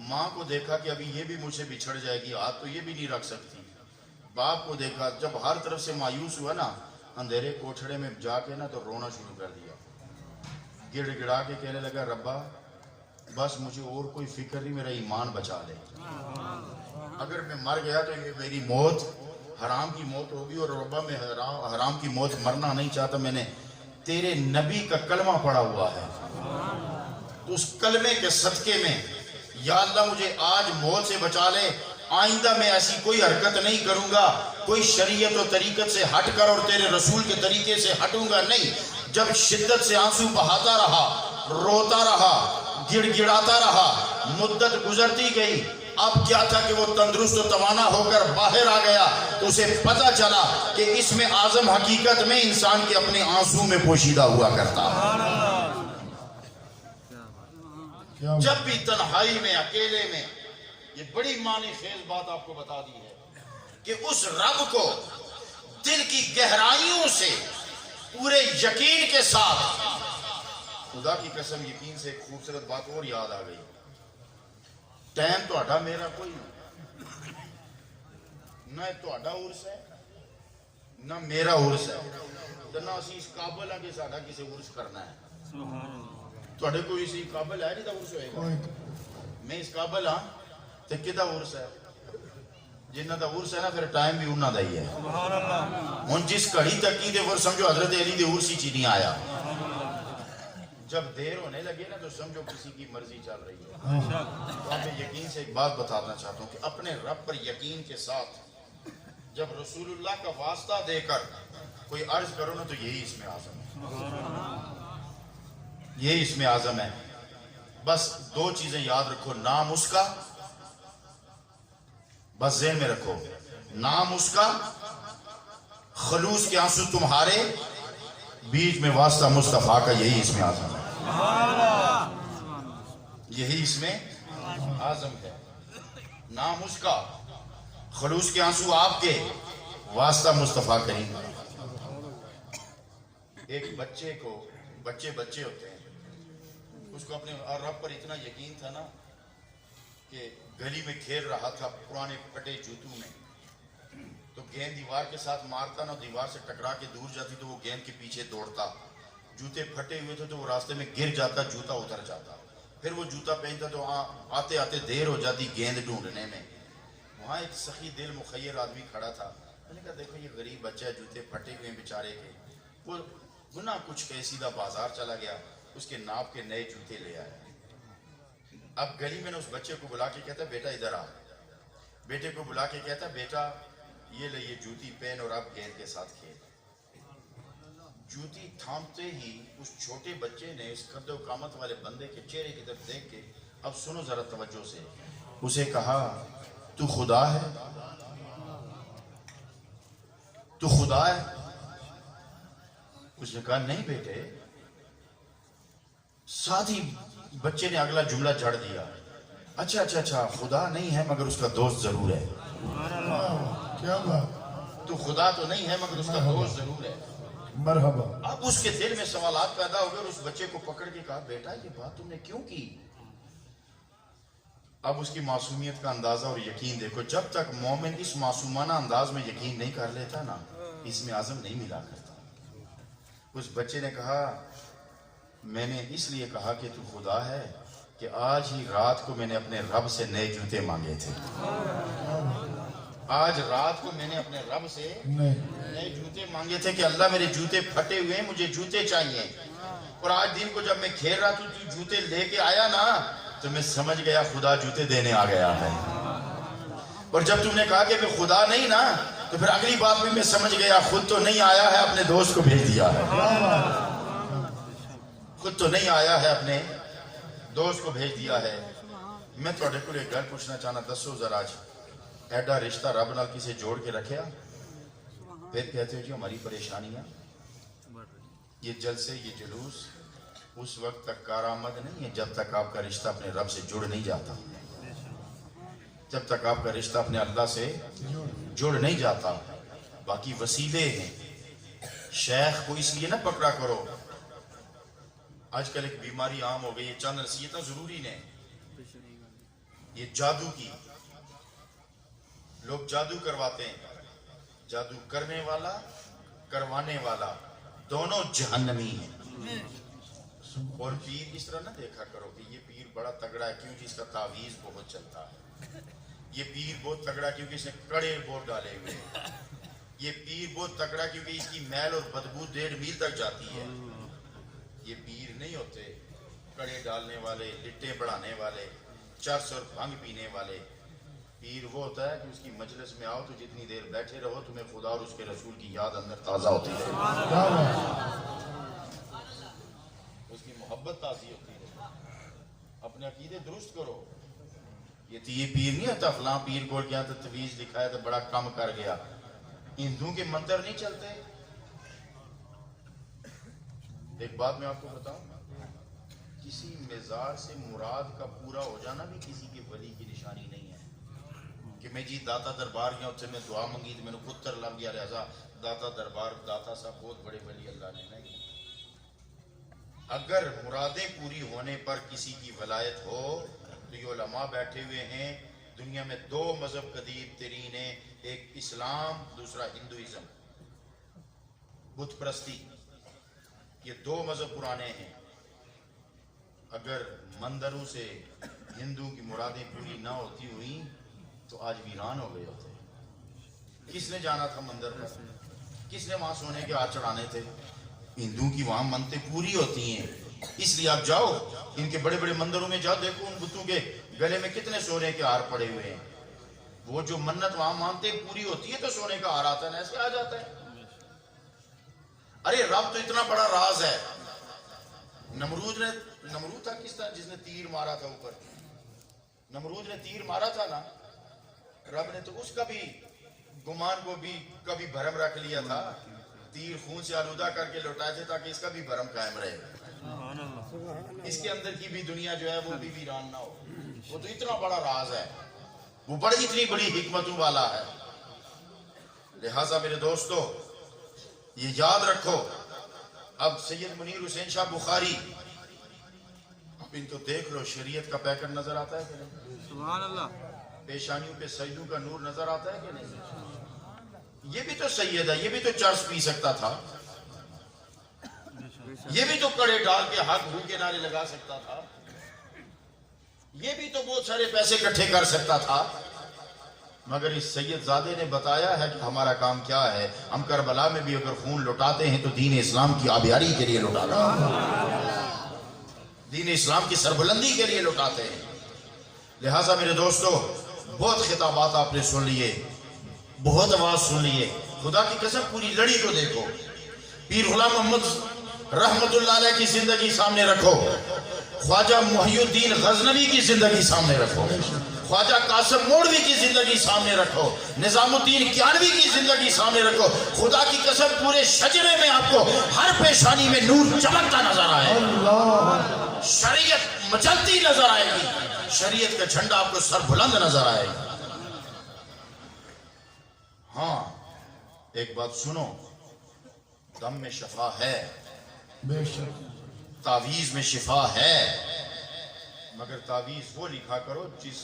[SPEAKER 1] ماں کو دیکھا کہ ابھی یہ بھی مجھ سے بچھڑ جائے گی, ہاتھ تو یہ بھی نہیں رکھ سکتی. باپ کو دیکھا جب ہر طرف سے مایوس ہوا نا اندھیرے کوٹھڑے میں جا کے نا تو رونا شروع کر دیا. گڑ گڑا کے کہنے لگا ربا بس مجھے اور کوئی فکر نہیں, میرا ایمان بچا لے. اگر میں مر گیا تو یہ میری موت حرام کی موت ہوگی اور ربا میں حرام کی موت مرنا نہیں چاہتا. میں نے تیرے نبی کا کلمہ پڑھا ہوا ہے تو اس کلمے کے صدقے میں یا اللہ مجھے آج موت سے بچا لے. آئندہ میں ایسی کوئی حرکت نہیں کروں گا, کوئی شریعت و طریقت سے ہٹ کر اور تیرے رسول کے طریقے سے ہٹوں گا نہیں. جب شدت سے آنسو بہاتا رہا, روتا رہا, گڑ گڑاتا رہا, مدت گزرتی گئی. اب کیا تھا کہ وہ تندرست و توانا ہو کر باہر آ گیا تو اسے پتا چلا کہ اس میں اعظم حقیقت میں انسان کے اپنے آنسو میں پوشیدہ ہوا کرتا ہے. جب بھی تنہائی میں اکیلے میں یہ بڑی معنی خیز بات آپ کو بتا دی ہے کہ اس رب کو دل کی گہرائیوں سے پورے یقین کے ساتھ, خدا کی قسم یقین سے ایک خوبصورت بات اور یاد آ گئی. ٹائم تو میرا کوئی نہ تہاڈا عرس ہے نہ میرا عرس ہے تو نہ اسی اس قابل ہے کہ ساڈا کسی عرس کرنا ہے. تہاڈے کوئی اسی قابل ہے نہیں تو عرس ہوئے گا. میں اس قابل ہاں تو کدا عرس ہے جنہ دا عرس ہے نا پھر ٹائم بھی انہاں دا ہی ہے. ہن جس گھڑی تک کی دے پھر سمجھو حضرت علی دے عرس ہی نہیں آیا. جب دیر ہونے لگے نا تو سمجھو کسی کی مرضی چل رہی ہے. تو آپ یقین سے ایک بات بتانا چاہتا ہوں کہ اپنے رب پر یقین کے ساتھ جب رسول اللہ کا واسطہ دے کر کوئی عرض کرو نا تو یہی اس میں اعظم ہے. یہی اس میں اعظم ہے. بس دو چیزیں یاد رکھو. نام اس کا، بس ذہن میں رکھو، نام اس کا، خلوص کے آنسو تمہارے، بیچ میں واسطہ مصطفیٰ کا. یہی اس میں اعظم ہے. یہی اس میں اعظم ہے. نام اس کا، خلوص کے آنسو آپ کے، واسطہ مصطفیٰ کریم. ایک بچے کو، بچے ہوتے ہیں، اس کو اپنے رب پر اتنا یقین تھا نا کہ گلی میں کھیل رہا تھا پرانے پھٹے جوتوں میں، تو گیند دیوار کے ساتھ مارتا نا، دیوار سے ٹکرا کے دور جاتی تو وہ گیند کے پیچھے دوڑتا. جوتے پھٹے ہوئے تھے تو وہ راستے میں گر جاتا، جوتا اتر جاتا. پھر وہ جوتا پہنتا تو آتے آتے دیر ہو جاتی گیند ڈھونڈنے میں. وہاں ایک سخی دل مخیر آدمی کھڑا تھا. میں نے کہا دیکھو یہ غریب بچہ ہے، جوتے پھٹے ہوئے ہیں بیچارے کے. وہ گناہ کچھ کہ سیدھا بازار چلا گیا، اس کے ناپ کے نئے جوتے لے آیا. اب گلی میں نے اس بچے کو بلا کے کہتا بیٹا ادھر آ. بیٹے کو بلا کے کہتا بیٹا یہ لے، یہ جوتی پہن اور اب گیند کے ساتھ کھیل. جوتی تھامتے ہی اس چھوٹے بچے نے اس قد و قامت والے بندے کے چہرے کی طرف دیکھ کے، اب سنو ذرا توجہ سے، اسے کہا تو خدا ہے؟ تو خدا ہے؟ اس نے کہا نہیں بیٹے. ساتھ ہی بچے نے اگلا جملہ جڑ دیا، اچھا خدا نہیں ہے مگر اس کا دوست ضرور ہے.
[SPEAKER 2] کیا بات.
[SPEAKER 1] تو خدا تو نہیں ہے مگر اس کا دوست ضرور ہے.
[SPEAKER 2] مرحبا.
[SPEAKER 1] اب اس کے دل میں سوالات پیدا ہو گئے اور اس بچے کو پکڑ کے کہا بیٹا یہ بات تم نے کیوں کی؟ اب اس کی معصومیت کا اندازہ اور یقین دیکھو. جب تک مومن اس معصومانہ انداز میں یقین نہیں کر لیتا نا، اس میں اعظم نہیں ملا کرتا. اس بچے نے کہا میں نے اس لیے کہا کہ تو خدا ہے کہ آج ہی رات کو میں نے اپنے رب سے نئے جوتے مانگے تھے. آج رات کو میں نے اپنے رب سے نئے جوتے مانگے تھے کہ اللہ میرے جوتے پھٹے ہوئے ہیں، مجھے جوتے چاہیے. اور آج دن کو جب میں کھیل رہا تو جوتے لے کے آیا نا تو میں سمجھ گیا خدا جوتے دینے آ گیا ہے. اور جب تم نے کہا کہ میں خدا نہیں نا تو پھر اگلی بات بھی میں سمجھ گیا خود تو نہیں آیا ہے، اپنے دوست کو بھیج دیا ہے. خود تو نہیں آیا ہے، اپنے دوست کو بھیج دیا ہے. میں تھوڑے کو ایک گل پوچھنا چاہنا، دسو ذرا ایڈا رشتہ رب نال کسے جوڑ کے رکھیا، پھر کہتے ہو جی ہماری پریشانیاں. یہ جلسے، یہ جلوس اس وقت تک کارآمد نہیں ہے جب تک آپ کا رشتہ اپنے رب سے جڑ نہیں جاتا، جب تک آپ کا رشتہ اپنے اللہ سے جڑ نہیں جاتا. باقی وسیلے ہیں. شیخ کو اس لیے نہ پکڑا کرو. آج کل ایک بیماری عام ہو گئی ہے، چند نصیحتیں ضروری نے. یہ جادو کی، لوگ جادو کرواتے ہیں. جادو کرنے والا، کروانے والا دونوں جہنمی ہیں. اور پیر اس طرح نہ دیکھا کرو کہ یہ پیر بڑا تگڑا ہے کیونکہ اس کا تعویذ بہت چلتا ہے. یہ پیر بہت تگڑا کیونکہ اس نے کڑے بہت ڈالے ہوئے. یہ پیر بہت تگڑا کیونکہ اس کی میل اور بدبو 1.5 میل تک جاتی ہے. یہ پیر نہیں ہوتے کڑے ڈالنے والے، لٹے بڑھانے والے، چرس اور بھنگ پینے والے. پیر وہ ہوتا ہے کہ اس کی مجلس میں آؤ تو جتنی دیر بیٹھے رہو تمہیں خدا اور اس کے رسول کی یاد اندر تازہ ہوتی ہے، اس کی محبت تازی ہوتی ہے. اپنے عقیدے درست کرو. یہ پیر نہیں ہوتا فلاں پیر کو کیا تو تویز لکھا ہے تو بڑا کم کر گیا. ہندوؤں کے منتر نہیں چلتے. ایک بات میں آپ کو بتاؤں، کسی مزار سے مراد کا پورا ہو جانا بھی کسی کے ولی کی نشانی نہیں ہے کہ میں جی داتا دربار گیا اتنے میں دعا منگی تو میں نے پتر لگ گیا لہذا داتا دربار داتا صاحب بہت بڑے ولی اللہ نے نہیں. اگر مرادیں پوری ہونے پر کسی کی ولایت ہو تو یہ علماء بیٹھے ہوئے ہیں. دنیا میں 2 مذہب قدیم ترین ہیں، ایک اسلام، دوسرا ہندوازم، بت پرستی. یہ 2 مذہب پرانے ہیں. اگر مندروں سے ہندو کی مرادیں پوری نہ ہوتی ہوئی تو آج ویران ہو گئے ہوتے. کس نے جانا تھا مندر پر؟ کس نے وہاں سونے کے ہار چڑھانے تھے؟ ہندوؤں کی وہاں منتیں پوری ہوتی ہیں، اس لیے آپ جاؤ ان کے بڑے بڑے مندروں میں جاؤ، دیکھو ان بتوں کے گلے میں کتنے سونے کے ہار پڑے ہوئے ہیں۔ وہ جو منت وہاں مانتے پوری ہوتی ہے تو سونے کا ہار آتا ہے نا، ایسے آ جاتا ہے۔ ارے رب تو اتنا بڑا راز ہے۔ نمرود تھا کس طرح جس نے تیر مارا تھا اوپر، نمرود نے تیر مارا تھا نا، رب نے تو اس کا بھی گمان کو بھی کبھی بھرم رکھ لیا تھا، تیر خون سے آلودہ کر کے لوٹائے تھے تاکہ اس کا بھی بھرم قائم رہے، اس کے اندر کی بھی دنیا جو ہے وہ بھی ویران نہ ہو۔ وہ تو اتنا بڑا راز ہے، وہ بڑی اتنی بڑی حکمتوں والا ہے۔ لہٰذا میرے دوستو یہ یاد رکھو۔ اب سید منیر حسین شاہ بخاری، اب ان کو دیکھ لو، شریعت کا پیکر نظر آتا ہے کہ نہیں؟
[SPEAKER 3] سبحان اللہ،
[SPEAKER 1] پیشانیوں پہ سجدوں کا نور نظر آتا ہے کہ نہیں؟ یہ بھی تو سید ہے، یہ بھی تو چرس پی سکتا تھا، یہ بھی تو کڑے ڈال کے ہاتھ بھو کے نعرے لگا سکتا تھا، یہ بھی تو بہت سارے پیسے اکٹھے کر سکتا تھا، مگر اس سید زادے نے بتایا ہے کہ ہمارا کام کیا ہے۔ ہم کربلا میں بھی اگر خون لٹاتے ہیں تو دین اسلام کی آبیاری کے لیے لٹاتے ہیں، دین اسلام کی سربلندی کے لیے لٹاتے ہیں۔ لہٰذا میرے دوستو بہت خطابات آپ نے سن لیے، بہت آواز سن لیے، خدا کی قسم پوری لڑی کو دیکھو۔ پیر غلام محمد رحمت اللہ علیہ کی زندگی سامنے رکھو، خواجہ محی الدین غزنوی کی زندگی سامنے رکھو، خواجہ قاسم موڑوی کی زندگی سامنے رکھو، نظام الدین کیانوی کی زندگی سامنے رکھو۔ خدا کی قسم پورے شجرے میں آپ کو ہر پیشانی میں نور چمکتا نظر آئے گا، شریعت مچلتی نظر آئے گی، شریعت کا جھنڈا آپ کو سر بلند نظر آئے گا۔ ہاں ایک بات سنو، دم میں شفا ہے،
[SPEAKER 2] بے شک
[SPEAKER 1] تعویذ میں شفا ہے، مگر تعویذ وہ لکھا کرو جس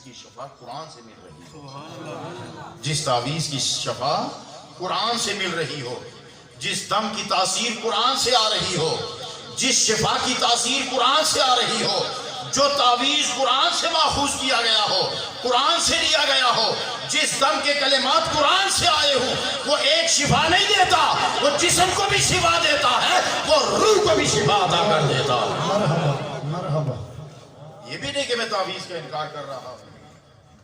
[SPEAKER 1] کی شفا قرآن سے مل رہی ہو، جس تعویذ کی شفا قرآن سے مل رہی ہو، جس دم کی تاثیر قرآن سے آ رہی ہو، جس شفا کی تاثیر قرآن سے آ رہی ہو، جو تعویذ قرآن سے ماخوذ کیا گیا ہو، قرآن سے لیا گیا ہو، جس دم کے کلمات قرآن سے آئے ہوں، وہ ایک شفا نہیں دیتا، وہ جسم کو بھی شفا دیتا ہے، وہ روح کو بھی شفا عطا کر دیتا ہے۔
[SPEAKER 2] مرحبا مرحبا۔
[SPEAKER 1] یہ بھی نہیں کہ میں تعویذ کا انکار کر رہا ہوں،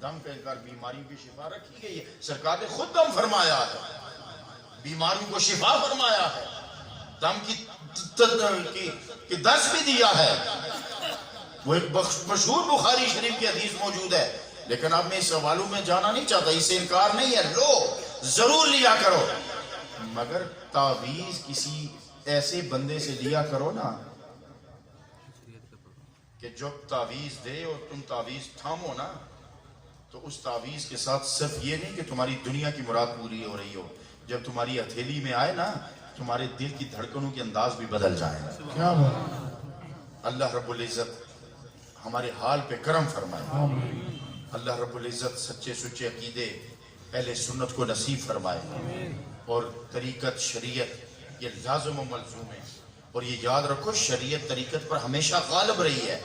[SPEAKER 1] دم کا انکار، بیماریوں کی شفا رکھی گئی ہے، سرکار نے خود دم فرمایا ہے، بیماریوں کو شفا فرمایا ہے، دم کی درس بھی دیا ہے۔ وہ ایک مشہور بخاری شریف کی حدیث موجود ہے، لیکن اب میں اس سوالوں میں جانا نہیں چاہتا، اس سے انکار نہیں ہے، لو ضرور لیا کرو، مگر تعویذ کسی ایسے بندے سے لیا کرو نا کہ جو تعویذ دے اور تم تعویذ تھامو نا، تو اس تعویذ کے ساتھ صرف یہ نہیں کہ تمہاری دنیا کی مراد پوری ہو رہی ہو، جب تمہاری ہتھیلی میں آئے نا تمہارے دل کی دھڑکنوں کے انداز بھی بدل جائیں۔
[SPEAKER 2] کیا بات،
[SPEAKER 1] اللہ رب العزت ہمارے حال پہ کرم فرمائے،
[SPEAKER 2] آمین۔
[SPEAKER 1] اللہ رب العزت سچے سچے عقیدے اہل سنت کو نصیب فرمائے، اور طریقت شریعت یہ لازم و ملزوم ہے، اور یہ یاد رکھو شریعت طریقت پر ہمیشہ غالب رہی ہے،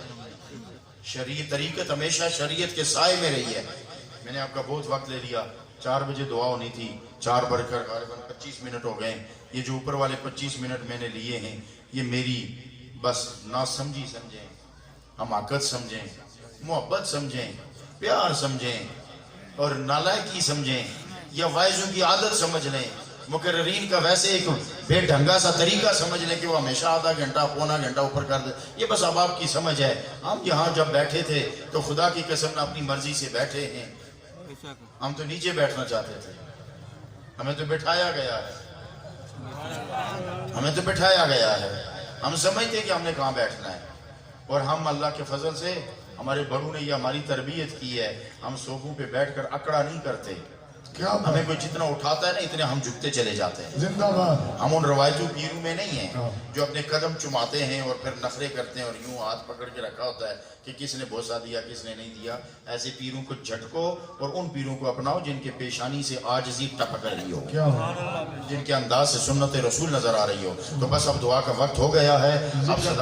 [SPEAKER 1] شریعت طریقت ہمیشہ شریعت کے سائے میں رہی ہے۔ میں نے آپ کا بہت وقت لے لیا، 4 بجے دعا ہونی تھی، 4 بڑھ کر غالباً 25 منٹ ہو گئے۔ یہ جو اوپر والے 25 منٹ میں نے لیے ہیں یہ میری بس نا سمجھی سمجھیں، حماقت سمجھیں، محبت سمجھیں، پیار سمجھیں اور نالائکی سمجھیں، یا وائزوں کی عادت سمجھ لیں، مقررین کا ویسے ایک بے ڈھنگا سا طریقہ سمجھ لیں کہ وہ ہمیشہ آدھا گھنٹہ پونا گھنٹہ اوپر کر دے، یہ بس اب آپ کی سمجھ ہے۔ ہم یہاں جب بیٹھے تھے تو خدا کی قسم نہ اپنی مرضی سے بیٹھے ہیں، ہم تو نیچے بیٹھنا چاہتے تھے، ہمیں تو بٹھایا گیا ہے، ہمیں تو بٹھایا گیا ہے، ہم سمجھتے کہ ہم نے کہاں بیٹھنا ہے، اور ہم اللہ کے فضل سے ہمارے بڑوں نے یہ ہماری تربیت کی ہے، ہم صوفوں پہ بیٹھ کر اکڑا نہیں کرتے،
[SPEAKER 2] کیا
[SPEAKER 1] ہمیں
[SPEAKER 2] بات،
[SPEAKER 1] کوئی جتنا اٹھاتا ہے نا اتنے ہم جھکتے چلے جاتے ہیں۔
[SPEAKER 2] زندہ باد۔
[SPEAKER 1] ہم ان روایتوں پیروں میں نہیں ہیں جو اپنے قدم چماتے ہیں اور پھر نخرے کرتے ہیں اور یوں ہاتھ پکڑ کے رکھا ہوتا ہے کہ کس نے بوسہ دیا کس نے نہیں دیا۔ ایسے پیروں کو جھٹکو اور ان پیروں کو اپناؤ جن کے پیشانی سے عاجزی ٹپک رہی ہو،
[SPEAKER 2] کیا بات،
[SPEAKER 1] جن کے انداز سے سنت رسول نظر آ رہی ہو۔ تو بس اب دعا کا وقت ہو گیا ہے، اب صدا